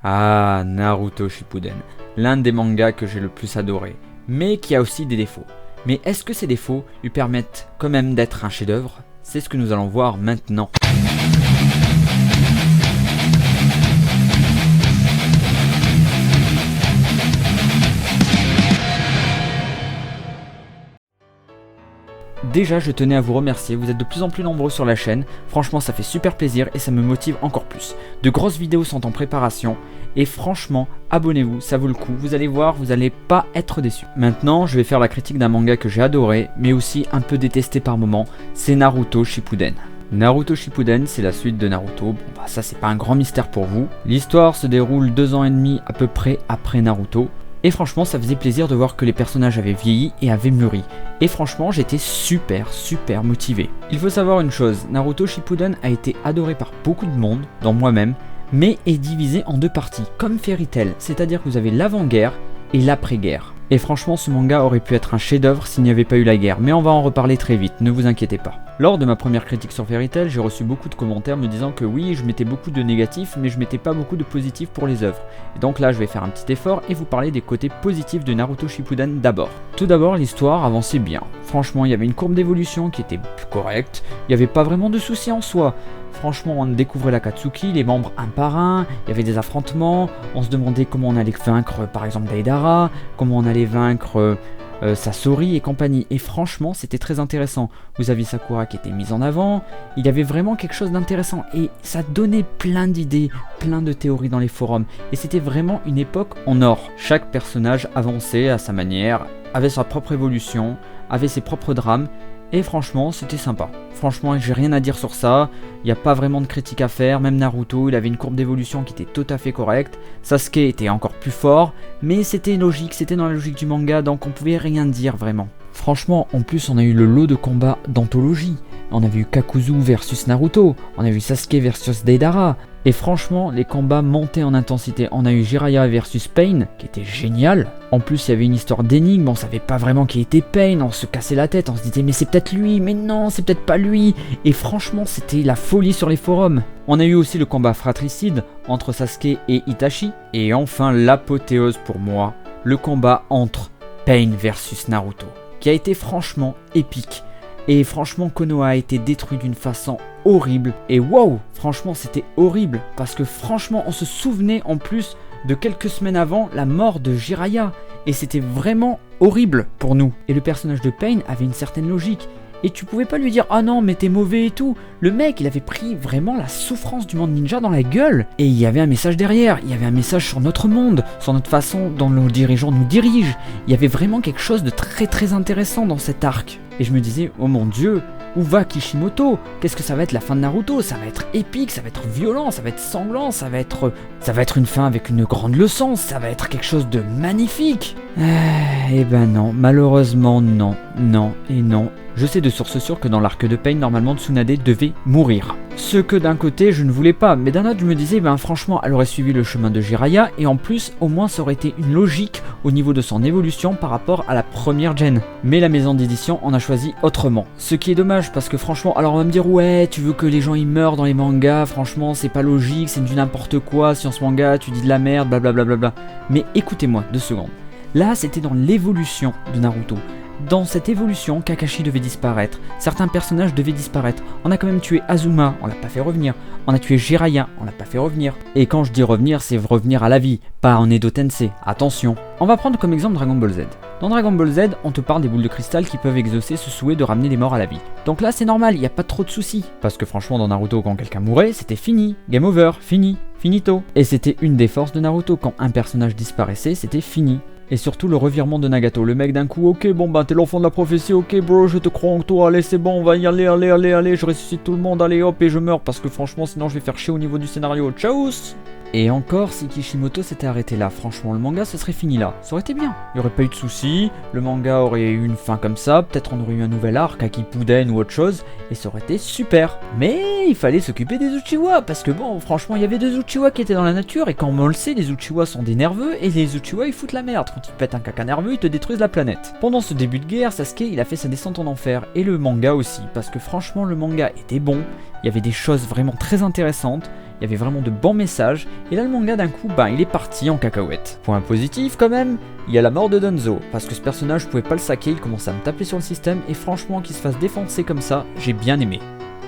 Ah, Naruto Shippuden, l'un des mangas que j'ai le plus adoré, mais qui a aussi des défauts. Mais est-ce que ces défauts lui permettent quand même d'être un chef-d'œuvre? C'est ce que nous allons voir maintenant. Déjà, je tenais à vous remercier, vous êtes de plus en plus nombreux sur la chaîne, franchement ça fait super plaisir et ça me motive encore plus. De grosses vidéos sont en préparation et franchement, abonnez-vous, ça vaut le coup, vous allez voir, vous n'allez pas être déçus. Maintenant, je vais faire la critique d'un manga que j'ai adoré, mais aussi un peu détesté par moments, c'est Naruto Shippuden. Naruto Shippuden, c'est la suite de Naruto, bon bah ça c'est pas un grand mystère pour vous. L'histoire se déroule 2 ans et demi à peu près après Naruto. Et franchement ça faisait plaisir de voir que les personnages avaient vieilli et avaient mûri. Et franchement j'étais super motivé. Il faut savoir une chose, Naruto Shippuden a été adoré par beaucoup de monde, dont moi-même, mais est divisé en 2 parties, comme Fairy Tail, c'est-à-dire que vous avez l'avant-guerre et l'après-guerre. Et franchement ce manga aurait pu être un chef-d'œuvre s'il n'y avait pas eu la guerre, mais on va en reparler très vite, ne vous inquiétez pas. Lors de ma première critique sur Fairy Tail, j'ai reçu beaucoup de commentaires me disant que oui, je mettais beaucoup de négatifs, mais je mettais pas beaucoup de positifs pour les œuvres. Et donc là, je vais faire un petit effort et vous parler des côtés positifs de Naruto Shippuden d'abord. Tout d'abord, l'histoire avançait bien. Franchement, il y avait une courbe d'évolution qui était correcte, il n'y avait pas vraiment de soucis en soi. Franchement, on découvrait l'Akatsuki, les membres un par un, il y avait des affrontements, on se demandait comment on allait vaincre par exemple Deidara, comment on allait vaincre Sasori et compagnie. Et franchement, c'était très intéressant. Vous aviez Sakura qui était mise en avant, il y avait vraiment quelque chose d'intéressant et ça donnait plein d'idées, plein de théories dans les forums. Et c'était vraiment une époque en or. Chaque personnage avançait à sa manière, avait sa propre évolution, avait ses propres drames. Et franchement, c'était sympa. Franchement, j'ai rien à dire sur ça. Il n'y a pas vraiment de critique à faire. Même Naruto, il avait une courbe d'évolution qui était tout à fait correcte. Sasuke était encore plus fort. Mais c'était logique, c'était dans la logique du manga. Donc on pouvait rien dire vraiment. Franchement, en plus, on a eu le lot de combats d'anthologie. On avait eu Kakuzu versus Naruto. On a eu Sasuke versus Deidara. Et franchement, les combats montaient en intensité. On a eu Jiraiya versus Pain, qui était génial. En plus, il y avait une histoire d'énigme, on savait pas vraiment qui était Pain, on se cassait la tête, on se disait mais c'est peut-être lui, mais non, c'est peut-être pas lui. Et franchement, c'était la folie sur les forums. On a eu aussi le combat fratricide entre Sasuke et Itachi. Et enfin, l'apothéose pour moi, le combat entre Pain versus Naruto, qui a été franchement épique. Et franchement, Konoha a été détruit d'une façon horrible. Et waouh, franchement, c'était horrible. Parce que franchement, on se souvenait en plus de quelques semaines avant la mort de Jiraiya. Et c'était vraiment horrible pour nous. Et le personnage de Pain avait une certaine logique. Et tu pouvais pas lui dire « Ah non, mais t'es mauvais et tout ». Le mec, il avait pris vraiment la souffrance du monde ninja dans la gueule. Et il y avait un message derrière. Il y avait un message sur notre monde, sur notre façon dont nos dirigeants nous dirigent. Il y avait vraiment quelque chose de très intéressant dans cet arc. Et je me disais « Oh mon dieu, où va Kishimoto? Qu'est-ce que ça va être la fin de Naruto? Ça va être épique, ça va être violent, ça va être sanglant, ça va être une fin avec une grande leçon, ça va être quelque chose de magnifique ». Eh ben non, malheureusement non, non et non. Je sais de source sûre que dans l'arc de Pain, normalement Tsunade devait mourir. Ce que d'un côté je ne voulais pas, mais d'un autre je me disais, ben franchement elle aurait suivi le chemin de Jiraiya, et en plus au moins ça aurait été une logique au niveau de son évolution par rapport à la première gen. Mais la maison d'édition en a choisi autrement. Ce qui est dommage parce que franchement, alors on va me dire ouais tu veux que les gens ils meurent dans les mangas, franchement c'est pas logique, c'est du n'importe quoi, science manga, tu dis de la merde, blablabla. Mais écoutez-moi 2 secondes. Là c'était dans l'évolution de Naruto. Dans cette évolution, Kakashi devait disparaître, certains personnages devaient disparaître. On a quand même tué Azuma, on l'a pas fait revenir. On a tué Jiraiya, on l'a pas fait revenir. Et quand je dis revenir, c'est revenir à la vie, pas en Edo Tensei, attention. On va prendre comme exemple Dragon Ball Z. Dans Dragon Ball Z, on te parle des boules de cristal qui peuvent exaucer ce souhait de ramener les morts à la vie. Donc là c'est normal, il n'y a pas trop de soucis. Parce que franchement dans Naruto quand quelqu'un mourait, c'était fini, game over, fini, finito. Et c'était une des forces de Naruto, quand un personnage disparaissait, c'était fini. Et surtout le revirement de Nagato, le mec d'un coup, ok bon bah t'es l'enfant de la prophétie, ok bro je te crois en toi, allez c'est bon on va y aller, allez, je ressuscite tout le monde, allez hop et je meurs parce que franchement sinon je vais faire chier au niveau du scénario, tchaous. Et encore, si Kishimoto s'était arrêté là, franchement le manga ce serait fini là, ça aurait été bien. Il n'y aurait pas eu de soucis, le manga aurait eu une fin comme ça, peut-être on aurait eu un nouvel arc, Akipuden ou autre chose, et ça aurait été super. Mais il fallait s'occuper des Uchiwa, parce que bon, franchement il y avait 2 Uchiwa qui étaient dans la nature, et comme on le sait, les Uchiwa sont des nerveux, et les Uchiwa ils foutent la merde, quand ils pètent un caca nerveux, ils te détruisent la planète. Pendant ce début de guerre, Sasuke il a fait sa descente en enfer, et le manga aussi, parce que franchement le manga était bon, il y avait des choses vraiment très intéressantes, il y avait vraiment de bons messages, et là le manga d'un coup, il est parti en cacahuète. Point positif quand même, il y a la mort de Danzo, parce que ce personnage je pouvais pas le saquer, il commençait à me taper sur le système, et franchement qu'il se fasse défoncer comme ça, j'ai bien aimé.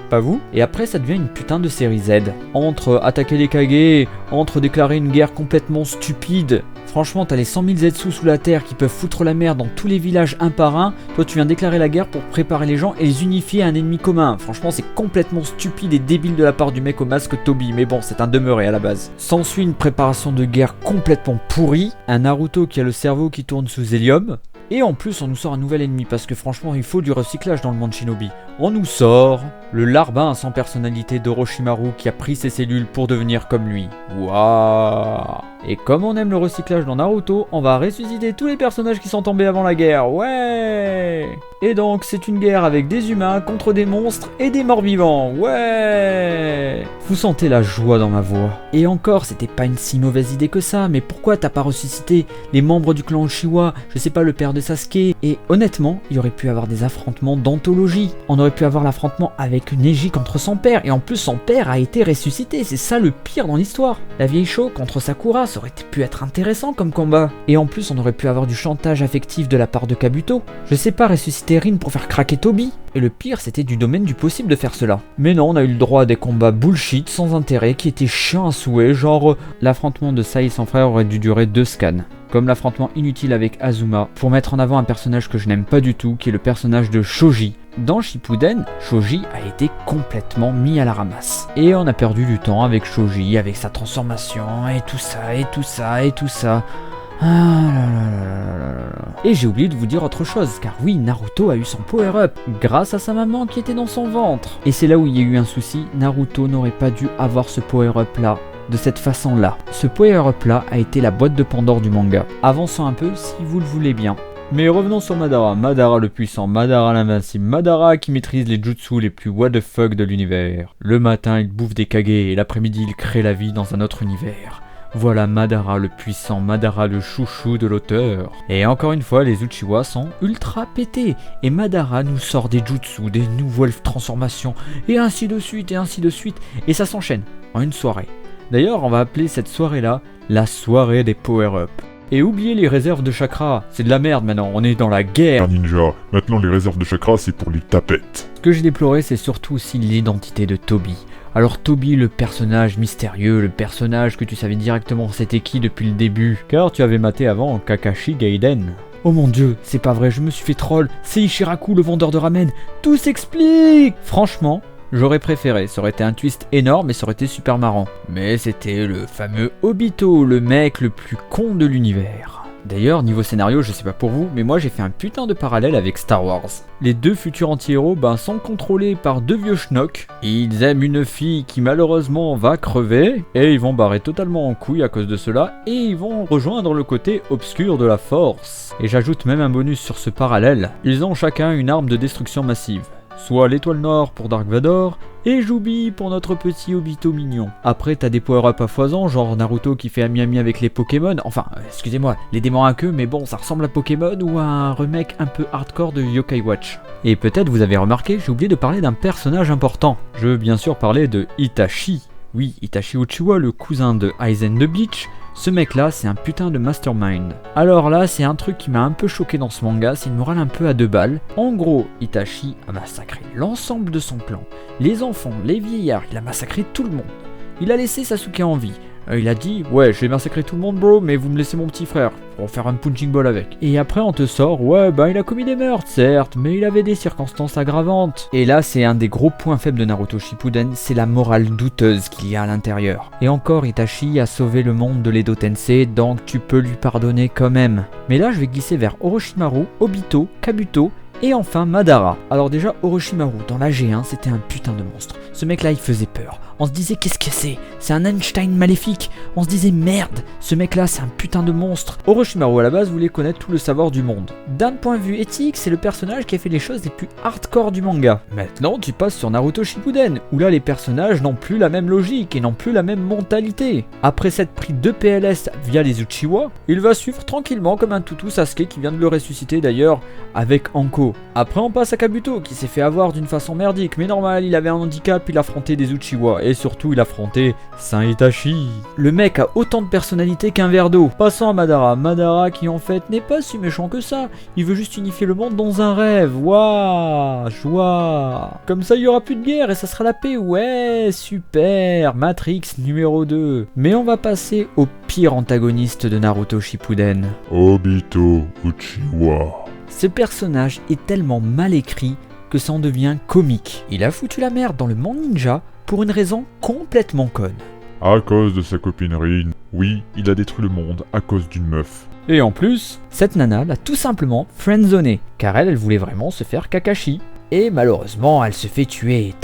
Pas vous? Et après ça devient une putain de série Z. Entre attaquer les Kage, entre déclarer une guerre complètement stupide. Franchement t'as les 100 000 Zetsu sous la terre qui peuvent foutre la merde dans tous les villages un par un. Toi tu viens déclarer la guerre pour préparer les gens et les unifier à un ennemi commun. Franchement c'est complètement stupide et débile de la part du mec au masque Toby. Mais bon c'est un demeuré à la base. S'ensuit une préparation de guerre complètement pourrie. Un Naruto qui a le cerveau qui tourne sous hélium. Et en plus on nous sort un nouvel ennemi parce que franchement il faut du recyclage dans le monde Shinobi. On nous sort le larbin sans personnalité d'Orochimaru qui a pris ses cellules pour devenir comme lui. Waouh! Et comme on aime le recyclage dans Naruto, on va ressusciter tous les personnages qui sont tombés avant la guerre. Ouais! Et donc c'est une guerre avec des humains contre des monstres et des morts vivants. Ouais! Vous sentez la joie dans ma voix. Et encore, c'était pas une si mauvaise idée que ça, mais pourquoi t'as pas ressuscité les membres du clan Uchiwa, je sais pas, le père de Sasuke? Et honnêtement, il y aurait pu avoir des affrontements d'anthologie. On aurait pu avoir l'affrontement avec Neji contre son père, et en plus son père a été ressuscité, c'est ça le pire dans l'histoire. La vieille Sho contre Sakura, ça aurait pu être intéressant comme combat. Et en plus on aurait pu avoir du chantage affectif de la part de Kabuto. Je sais pas, ressusciter Rin pour faire craquer Toby. Et le pire, c'était du domaine du possible de faire cela. Mais non, on a eu le droit à des combats bullshit, sans intérêt, qui étaient chiants à souhait, genre l'affrontement de Sai et son frère aurait dû durer 2 scans. Comme l'affrontement inutile avec Azuma, pour mettre en avant un personnage que je n'aime pas du tout, qui est le personnage de Shoji. Dans Shippuden, Shoji a été complètement mis à la ramasse. Et on a perdu du temps avec Shoji, avec sa transformation, et tout ça, et tout ça, et tout ça. Ah là là là là là là. Et j'ai oublié de vous dire autre chose, car oui, Naruto a eu son power-up, grâce à sa maman qui était dans son ventre. Et c'est là où il y a eu un souci, Naruto n'aurait pas dû avoir ce power-up là. De cette façon-là. Ce power-up là a été la boîte de Pandore du manga. Avançons un peu si vous le voulez bien. Mais revenons sur Madara. Madara le puissant, Madara l'invincible, Madara qui maîtrise les jutsu les plus what the fuck de l'univers. Le matin il bouffe des Kage et l'après-midi il crée la vie dans un autre univers. Voilà Madara le puissant, Madara le chouchou de l'auteur. Et encore une fois, les Uchiwa sont ultra pétés. Et Madara nous sort des jutsu, des nouvelles transformations, et ainsi de suite, et ainsi de suite. Et ça s'enchaîne en une soirée. D'ailleurs, on va appeler cette soirée-là la soirée des power-up. Et oubliez les réserves de chakra, c'est de la merde maintenant, on est dans la guerre. Ninja, maintenant les réserves de chakra c'est pour les tapettes. Ce que j'ai déploré, c'est surtout aussi l'identité de Toby. Alors Toby, le personnage mystérieux, le personnage que tu savais directement c'était qui depuis le début, car tu avais maté avant Kakashi Gaiden. Oh mon dieu, c'est pas vrai, je me suis fait troll, c'est Ishiraku le vendeur de ramen, tout s'explique. Franchement, j'aurais préféré, ça aurait été un twist énorme et ça aurait été super marrant. Mais c'était le fameux Obito, le mec le plus con de l'univers. D'ailleurs, niveau scénario, je sais pas pour vous, mais moi j'ai fait un putain de parallèle avec Star Wars. Les deux futurs anti-héros sont contrôlés par deux vieux schnocks. Ils aiment une fille qui malheureusement va crever, et ils vont barrer totalement en couille à cause de cela, et ils vont rejoindre le côté obscur de la force. Et j'ajoute même un bonus sur ce parallèle, ils ont chacun une arme de destruction massive. Soit l'étoile noire pour Dark Vador, et Jubi pour notre petit Obito mignon. Après t'as des power-up à foison, genre Naruto qui fait ami-ami avec les Pokémon, enfin, excusez-moi, les démons à queue, mais bon, ça ressemble à Pokémon ou à un remake un peu hardcore de Yokai Watch. Et peut-être vous avez remarqué, j'ai oublié de parler d'un personnage important. Je veux bien sûr parler de Itachi. Oui, Itachi Uchiwa, le cousin de Aizen the Bleach. Ce mec là c'est un putain de mastermind. Alors là c'est un truc qui m'a un peu choqué dans ce manga, c'est une morale un peu à 2 balles. En gros, Itachi a massacré l'ensemble de son clan. Les enfants, les vieillards, il a massacré tout le monde. Il a laissé Sasuke en vie. Il a dit ouais je vais massacrer tout le monde bro, mais vous me laissez mon petit frère pour faire un punching ball avec. Et après on te sort ouais il a commis des meurtres certes, mais il avait des circonstances aggravantes. Et là c'est un des gros points faibles de Naruto Shippuden, c'est la morale douteuse qu'il y a à l'intérieur. Et encore Itachi a sauvé le monde de l'Edo Tensei, donc tu peux lui pardonner quand même. Mais là je vais glisser vers Orochimaru, Obito, Kabuto et enfin Madara. Alors déjà Orochimaru dans la G1 c'était un putain de monstre. Ce mec là il faisait peur. On se disait qu'est-ce que c'est? C'est un Einstein maléfique. On se disait merde, ce mec là c'est un putain de monstre. Orochimaru à la base voulait connaître tout le savoir du monde. D'un point de vue éthique, c'est le personnage qui a fait les choses les plus hardcore du manga. Maintenant tu passes sur Naruto Shippuden, où là les personnages n'ont plus la même logique et n'ont plus la même mentalité. Après s'être pris 2 PLS via les Uchiwa, il va suivre tranquillement comme un toutou Sasuke qui vient de le ressusciter d'ailleurs avec Anko. Naruto. Après on passe à Kabuto qui s'est fait avoir d'une façon merdique, mais normal, il avait un handicap, il affrontait des Uchiwa et surtout il affrontait Saint Itachi. Le mec a autant de personnalité qu'un verre d'eau. Passons à Madara. Madara qui en fait n'est pas si méchant que ça, il veut juste unifier le monde dans un rêve. Waouh, joie. Comme ça il y aura plus de guerre et ça sera la paix. Ouais, super. Matrix numéro 2. Mais on va passer au pire antagoniste de Naruto Shippuden. Obito Uchiwa. Ce personnage est tellement mal écrit que ça en devient comique. Il a foutu la merde dans le monde ninja pour une raison complètement conne. À cause de sa copine Rin. Oui, il a détruit le monde à cause d'une meuf. Et en plus, cette nana l'a tout simplement friendzoné, car elle voulait vraiment se faire Kakashi. Et malheureusement, elle se fait tuer.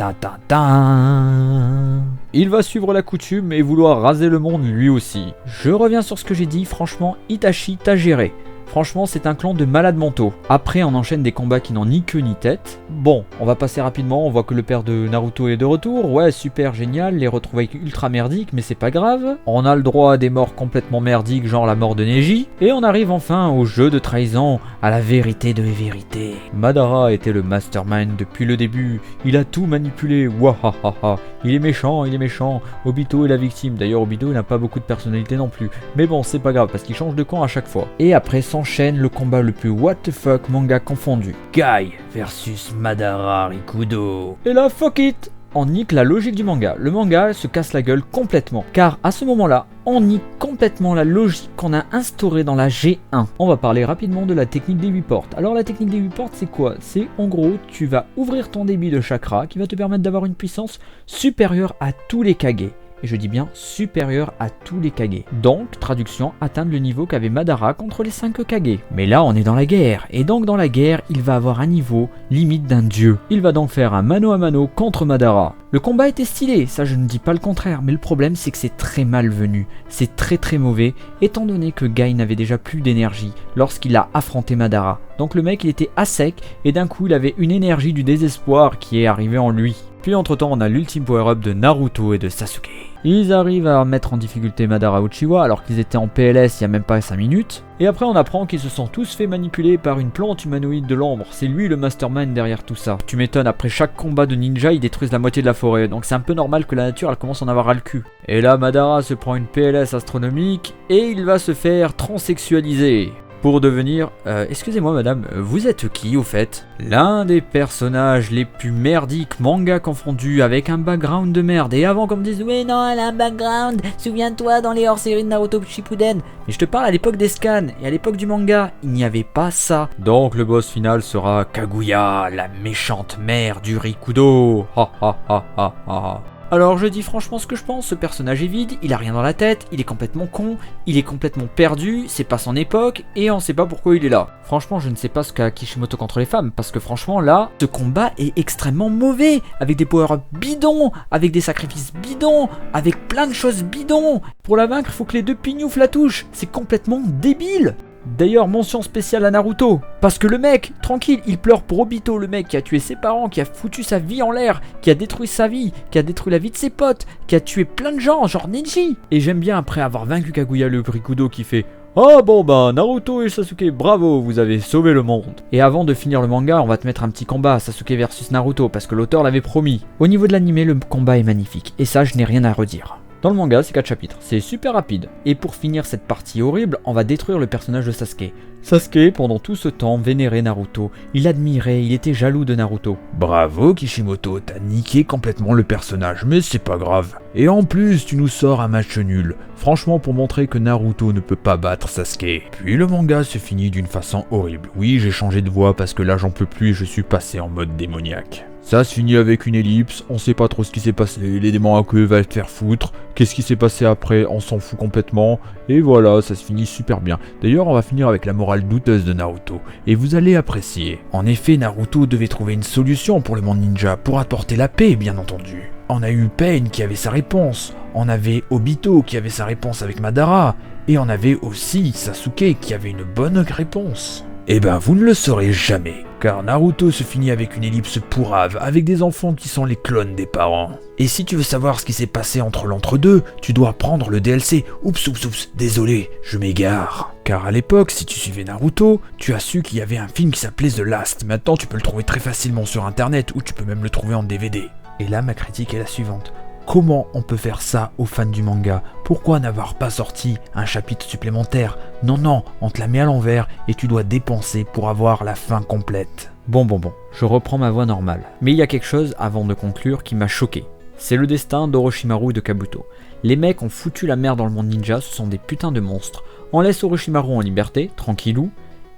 Il va suivre la coutume et vouloir raser le monde lui aussi. Je reviens sur ce que j'ai dit, franchement, Itachi t'a géré. Franchement, c'est un clan de malades mentaux. Après, on enchaîne des combats qui n'ont ni queue ni tête. Bon, on va passer rapidement, on voit que le père de Naruto est de retour. Ouais, super génial, les retrouvailles ultra merdiques, mais c'est pas grave. On a le droit à des morts complètement merdiques, genre la mort de Neji. Et on arrive enfin au jeu de trahison, à la vérité de vérité. Madara était le mastermind depuis le début. Il a tout manipulé, wahahaha. Il est méchant, il est méchant. Obito est la victime. D'ailleurs, Obito, il n'a pas beaucoup de personnalité non plus. Mais bon, c'est pas grave, parce qu'il change de camp à chaque fois. Et après, s'enchaîne le combat le plus what the fuck manga confondu. Guy versus Madara Rikudo. Et là, fuck it, on nique la logique du manga. Le manga se casse la gueule complètement. Car à ce moment-là, on nique complètement la logique qu'on a instaurée dans la G1. On va parler rapidement de la technique des 8 portes. Alors la technique des 8 portes, c'est quoi? C'est en gros, tu vas ouvrir ton débit de chakra qui va te permettre d'avoir une puissance supérieure à tous les Kage. Et je dis bien supérieur à tous les Kage. Donc, traduction, atteindre le niveau qu'avait Madara contre les 5 Kage. Mais là, on est dans la guerre. Et donc, dans la guerre, il va avoir un niveau limite d'un dieu. Il va donc faire un mano à mano contre Madara. Le combat était stylé, ça je ne dis pas le contraire, mais le problème c'est que c'est très malvenu. C'est très mauvais, étant donné que Guy n'avait déjà plus d'énergie lorsqu'il a affronté Madara. Donc le mec il était à sec, et d'un coup il avait une énergie du désespoir qui est arrivée en lui. Puis entre temps on a l'ultime power-up de Naruto et de Sasuke. Ils arrivent à mettre en difficulté Madara Uchiwa alors qu'ils étaient en PLS il n'y a même pas 5 minutes. Et après on apprend qu'ils se sont tous fait manipuler par une plante humanoïde de l'ombre. C'est lui le mastermind derrière tout ça. Tu m'étonnes, après chaque combat de ninja ils détruisent la moitié de la forêt. Donc c'est un peu normal que la nature elle commence à en avoir ras le cul. Et là Madara se prend une PLS astronomique et il va se faire transsexualiser. Pour devenir... excusez-moi madame, vous êtes qui au fait? L'un des personnages les plus merdiques manga confondus avec un background de merde. Et avant qu'on me dise oui non elle a un background, souviens-toi dans les hors-séries de Naruto Shippuden. Mais je te parle à l'époque des scans et à l'époque du manga, il n'y avait pas ça. Donc le boss final sera Kaguya, la méchante mère du Rikudo. Ha ha ha ha ha. Alors je dis franchement ce que je pense, ce personnage est vide, il a rien dans la tête, il est complètement con, il est complètement perdu, c'est pas son époque, et on sait pas pourquoi il est là. Franchement je ne sais pas ce qu'a Kishimoto contre les femmes, parce que franchement là, ce combat est extrêmement mauvais, avec des power-ups bidons, avec des sacrifices bidons, avec plein de choses bidons. Pour la vaincre, il faut que les deux pignoufs la touchent, c'est complètement débile. D'ailleurs, mention spéciale à Naruto, parce que le mec, tranquille, il pleure pour Obito, le mec qui a tué ses parents, qui a foutu sa vie en l'air, qui a détruit sa vie, qui a détruit la vie de ses potes, qui a tué plein de gens, genre Neji. Et j'aime bien après avoir vaincu Kaguya le Rikudo qui fait « Ah bon bah Naruto et Sasuke, bravo, vous avez sauvé le monde !» Et avant de finir le manga, on va te mettre un petit combat, Sasuke versus Naruto, parce que l'auteur l'avait promis. Au niveau de l'animé, le combat est magnifique, et ça je n'ai rien à redire. Dans le manga, c'est 4 chapitres, c'est super rapide. Et pour finir cette partie horrible, on va détruire le personnage de Sasuke. Sasuke, pendant tout ce temps, vénérait Naruto. Il admirait, il était jaloux de Naruto. Bravo Kishimoto, t'as niqué complètement le personnage, mais c'est pas grave. Et en plus, tu nous sors un match nul. Franchement, pour montrer que Naruto ne peut pas battre Sasuke. Puis le manga se finit d'une façon horrible. Oui, j'ai changé de voix parce que là j'en peux plus et je suis passé en mode démoniaque. Ça se finit avec une ellipse, on sait pas trop ce qui s'est passé, les démons à queue va te faire foutre, qu'est-ce qui s'est passé après, on s'en fout complètement, et voilà, ça se finit super bien. D'ailleurs, on va finir avec la morale douteuse de Naruto, et vous allez apprécier. En effet, Naruto devait trouver une solution pour le monde ninja, pour apporter la paix, bien entendu. On a eu Pain qui avait sa réponse, on avait Obito qui avait sa réponse avec Madara, et on avait aussi Sasuke qui avait une bonne réponse. Eh ben, vous ne le saurez jamais, car Naruto se finit avec une ellipse pourrave, avec des enfants qui sont les clones des parents. Et si tu veux savoir ce qui s'est passé entre l'entre-deux, tu dois prendre le DLC. Oups, désolé, je m'égare. Car à l'époque, si tu suivais Naruto, tu as su qu'il y avait un film qui s'appelait The Last. Maintenant, tu peux le trouver très facilement sur internet ou tu peux même le trouver en DVD. Et là, ma critique est la suivante. Comment on peut faire ça aux fans du manga? Pourquoi n'avoir pas sorti un chapitre supplémentaire? Non, on te la met à l'envers et tu dois dépenser pour avoir la fin complète. Bon, je reprends ma voix normale. Mais il y a quelque chose, avant de conclure, qui m'a choqué. C'est le destin d'Orochimaru et de Kabuto. Les mecs ont foutu la merde dans le monde ninja, ce sont des putains de monstres. On laisse Orochimaru en liberté, tranquillou,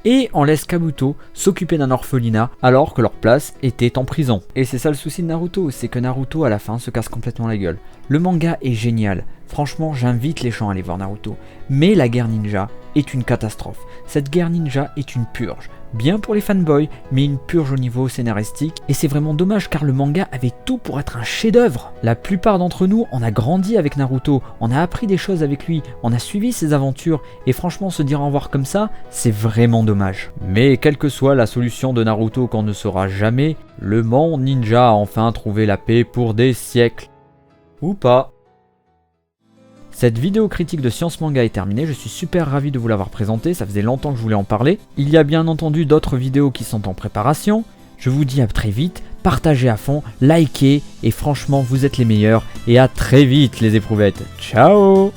et on laisse Kabuto s'occuper d'un orphelinat alors que leur place était en prison. Et c'est ça le souci de Naruto, c'est que Naruto à la fin se casse complètement la gueule. Le manga est génial, franchement j'invite les gens à aller voir Naruto. Mais la guerre ninja est une catastrophe. Cette guerre ninja est une purge. Bien pour les fanboys, mais une purge au niveau scénaristique. Et c'est vraiment dommage car le manga avait tout pour être un chef-d'œuvre. La plupart d'entre nous, on a grandi avec Naruto, on a appris des choses avec lui, on a suivi ses aventures. Et franchement, se dire au revoir comme ça, c'est vraiment dommage. Mais quelle que soit la solution de Naruto qu'on ne saura jamais, le monde ninja a enfin trouvé la paix pour des siècles. Ou pas. Cette vidéo critique de Science Manga est terminée, je suis super ravi de vous l'avoir présentée, ça faisait longtemps que je voulais en parler. Il y a bien entendu d'autres vidéos qui sont en préparation. Je vous dis à très vite, partagez à fond, likez, et franchement vous êtes les meilleurs, et à très vite les éprouvettes. Ciao!